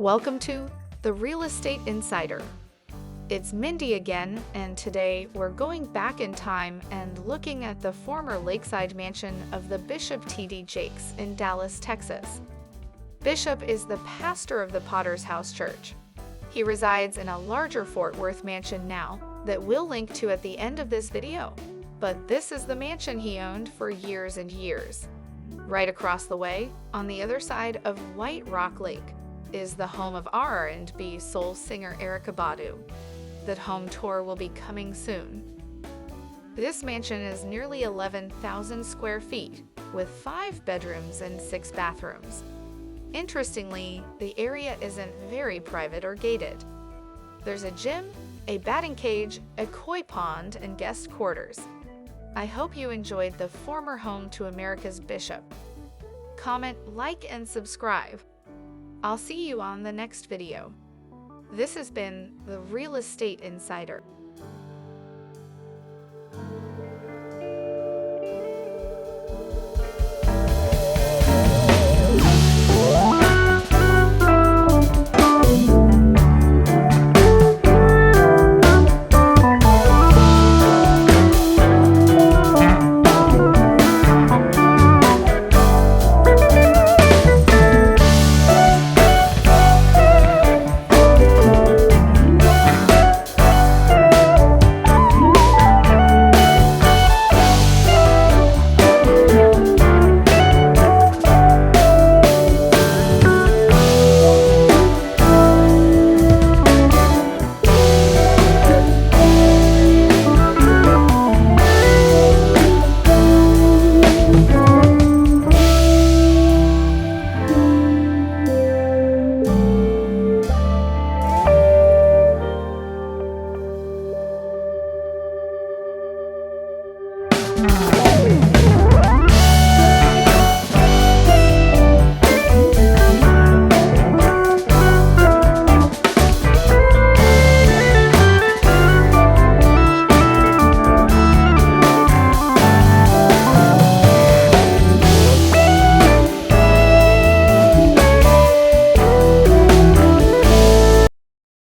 Welcome to The Real Estate Insider. It's Mindy again, and today we're going back in time and looking at the former lakeside mansion of the Bishop T.D. Jakes in Dallas, Texas. Bishop is the pastor of the Potter's House Church. He resides in a larger Fort Worth mansion now that we'll link to at the end of this video. But this is the mansion he owned for years and years. Right across the way, on the other side of White Rock Lake, is the home of R&B soul singer Erykah Badu. That home tour will be coming soon. This mansion is nearly 11,000 square feet, with 5 bedrooms and 6 bathrooms. Interestingly, the area isn't very private or gated. There's a gym, a batting cage, a koi pond, and guest quarters. I hope you enjoyed the former home to America's Bishop. Comment, like, and subscribe. I'll see you on the next video. This has been The Real Estate Insider.